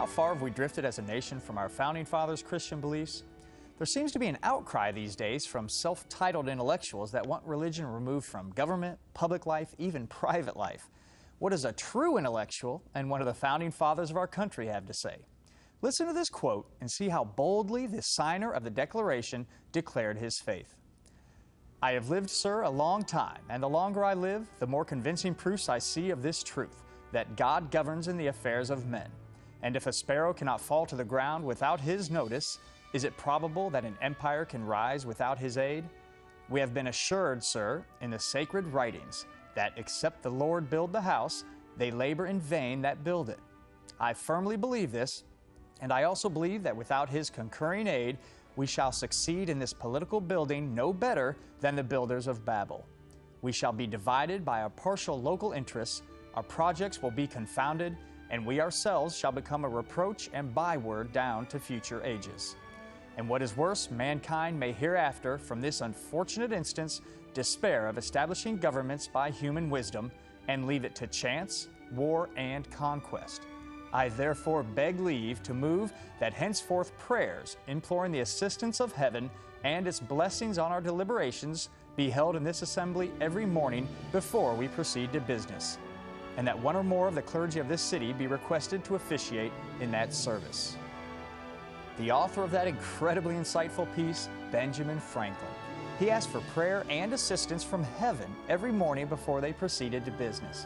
How far have we drifted as a nation from our founding fathers' Christian beliefs? There seems to be an outcry these days from self-titled intellectuals that want religion removed from government, public life, even private life. What does a true intellectual and one of the founding fathers of our country have to say? Listen to this quote and see how boldly the signer of the Declaration declared his faith. "I have lived, sir, a long time, and the longer I live, the more convincing proofs I see of this truth, that God governs in the affairs of men. And if a sparrow cannot fall to the ground without His notice, is it probable that an empire can rise without His aid? We have been assured, sir, in the sacred writings, that except the Lord build the house, they labor in vain that build it. I firmly believe this, and I also believe that without His concurring aid, we shall succeed in this political building no better than the builders of Babel. We shall be divided by our partial local interests, our projects will be confounded, and we ourselves shall become a reproach and byword down to future ages. And what is worse, mankind may hereafter, from this unfortunate instance, despair of establishing governments by human wisdom and leave it to chance, war, and conquest. I therefore beg leave to move that henceforth prayers imploring the assistance of heaven and its blessings on our deliberations be held in this assembly every morning before we proceed to business, and that one or more of the clergy of this city be requested to officiate in that service." The author of that incredibly insightful piece, Benjamin Franklin. He asked for prayer and assistance from heaven every morning before they proceeded to business.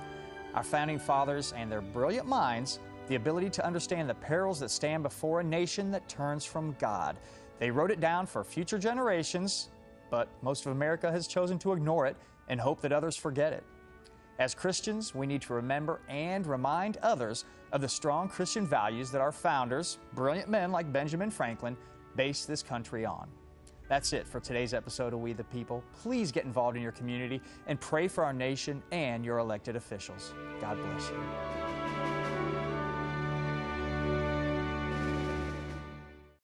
Our founding fathers and their brilliant minds, the ability to understand the perils that stand before a nation that turns from God. They wrote it down for future generations, but most of America has chosen to ignore it and hope that others forget it. As Christians, we need to remember and remind others of the strong Christian values that our founders, brilliant men like Benjamin Franklin, based this country on. That's it for today's episode of We the People. Please get involved in your community and pray for our nation and your elected officials. God bless you.